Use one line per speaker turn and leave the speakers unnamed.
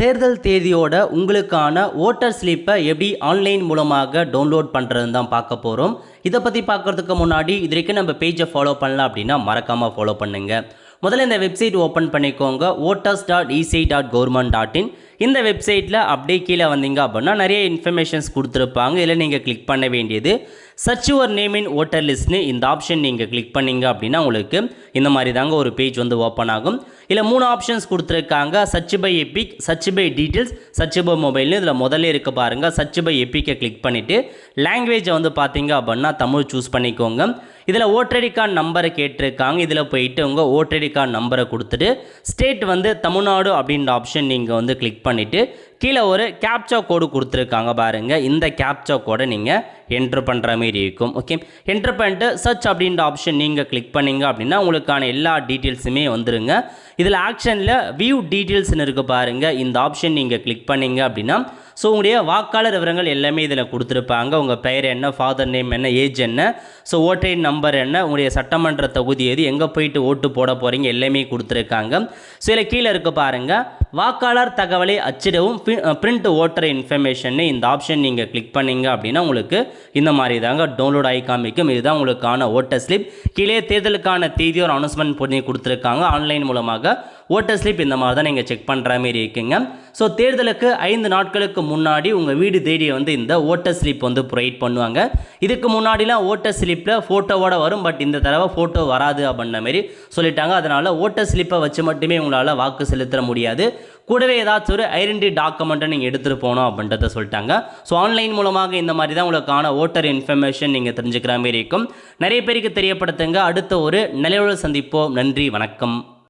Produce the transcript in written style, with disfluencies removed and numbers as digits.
தேர்தல் தேதியோட உங்களுக்கான ஓட்டர் ஸ்லிப்பை எப்படி ஆன்லைன் மூலமாக டவுன்லோட் பண்ணுறதுன்னு தான் பார்க்க போகிறோம். இதை பற்றி பார்க்குறதுக்கு முன்னாடி இது வரைக்கும் நம்ம பேஜை ஃபாலோ பண்ணலாம் அப்படின்னா மறக்காமல் ஃபாலோ பண்ணுங்கள். முதல்ல இந்த வெப்சைட் ஓப்பன் பண்ணிக்கோங்க, voters.ec.government.in. இந்த வெப்சைட்டில் அப்படியே கீழே வந்தீங்க அப்படின்னா நிறைய இன்ஃபர்மேஷன்ஸ் கொடுத்துருப்பாங்க. இதில் நீங்கள் கிளிக் பண்ண வேண்டியது search your name in voter லிஸ்ட்னு இந்த ஆப்ஷன் நீங்கள் கிளிக் பண்ணிங்க அப்படின்னா உங்களுக்கு இந்த மாதிரி தாங்க ஒரு பேஜ் வந்து ஓப்பன் ஆகும். இதில் 3 ஆப்ஷன்ஸ் கொடுத்துருக்காங்க. Search by EPIC, search by details, search by மொபைல்னு. இதில் முதல்ல இருக்க பாருங்கள், சர்ச் பை எபிக்கை கிளிக் பண்ணிவிட்டு லாங்குவேஜை வந்து பார்த்தீங்க அப்படின்னா தமிழ் சூஸ் பண்ணிக்கோங்க. இதில் ஓட்டர் ஐடி கார்டு நம்பரை கேட்டிருக்காங்க. இதில் போயிட்டு உங்கள் ஓட்டர் ஐடி கார்டு நம்பரை கொடுத்துட்டு ஸ்டேட் வந்து தமிழ்நாடு அப்படின்ற ஆப்ஷன் நீங்கள் வந்து கிளிக் பண்ணிவிட்டு கீழே ஒரு கேப்சா கோடு கொடுத்துருக்காங்க பாருங்கள். இந்த கேப்சா கோடை நீங்கள் என்ட்ரு பண்ணுற மாதிரி இருக்கும். ஓகே, என்ட்ரு பண்ணிட்டு சர்ச் அப்படின்ற ஆப்ஷன் நீங்கள் கிளிக் பண்ணிங்க அப்படின்னா உங்களுக்கான எல்லா டீட்டெயில்ஸுமே வந்துருங்க. இதில் ஆக்ஷனில் வியூ டீட்டெயில்ஸ்னு இருக்குது பாருங்கள். இந்த ஆப்ஷன் நீங்கள் கிளிக் பண்ணிங்க அப்படின்னா ஸோ உங்களுடைய வாக்காளர் விவரங்கள் எல்லாமே இதில் கொடுத்துருப்பாங்க. உங்கள் பெயர் என்ன, ஃபாதர் நேம் என்ன, ஏஜ் என்ன, ஸோ ஓட்டர் ஐடி நம்பர் என்ன, உங்களுடைய சட்டமன்ற தொகுதி எது, எங்கே போயிட்டு ஓட்டு போட போகிறீங்க எல்லாமே கொடுத்துருக்காங்க. ஸோ இதில் கீழே இருக்க பாருங்கள் வாக்காளர் தகவலை அச்சிடவும் பிரிண்ட் ஓட்டர் இன்ஃபர்மேஷன். இந்த ஆப்ஷன் நீங்கள் கிளிக் பண்ணிங்க அப்படின்னா உங்களுக்கு இந்த மாதிரி தாங்க டவுன்லோட் ஆகி காமிக்கும். இதுதான் உங்களுக்கான ஓட்டர் ஸ்லிப். கீழே தேர்தலுக்கான தேதி ஒரு அனௌன்ஸ்மெண்ட் பண்ணி கொடுத்துருக்காங்க. ஆன்லைன் மூலமாக ஓட்டர் ஸ்லிப் இந்த மாதிரி தான் நீங்கள் செக் பண்ணுற மாதிரி இருக்குங்க. ஸோ தேர்தலுக்கு 5 நாட்களுக்கு முன்னாடி உங்கள் வீடு தேடி வந்து இந்த ஓட்டர் ஸ்லிப் வந்து ப்ரொவைட் பண்ணுவாங்க. இதுக்கு முன்னாடிலாம் ஓட்டர் ஸ்லிப்பில் ஃபோட்டோவோட வரும், பட் இந்த தடவை ஃபோட்டோ வராது அப்படின்ற மாதிரி சொல்லிட்டாங்க. அதனால் ஓட்டர் ஸ்லிப்பை வச்சு மட்டுமே உங்களால் வாக்கு செலுத்த முடியாது. கூடவே ஏதாச்சும் ஒரு ஐடென்டி டாக்குமெண்ட்டை நீங்கள் எடுத்துகிட்டு போகணும் அப்படின்றத சொல்லிட்டாங்க. ஸோ ஆன்லைன் மூலமாக இந்த மாதிரி தான் உங்களுக்கான ஓட்டர் இன்ஃபர்மேஷன் நீங்கள் தெரிஞ்சுக்கிற மாதிரி இருக்கும். நிறைய பேருக்கு தெரியப்படுத்துங்க. அடுத்த ஒரு நிலையோடு சந்திப்போம். நன்றி, வணக்கம்.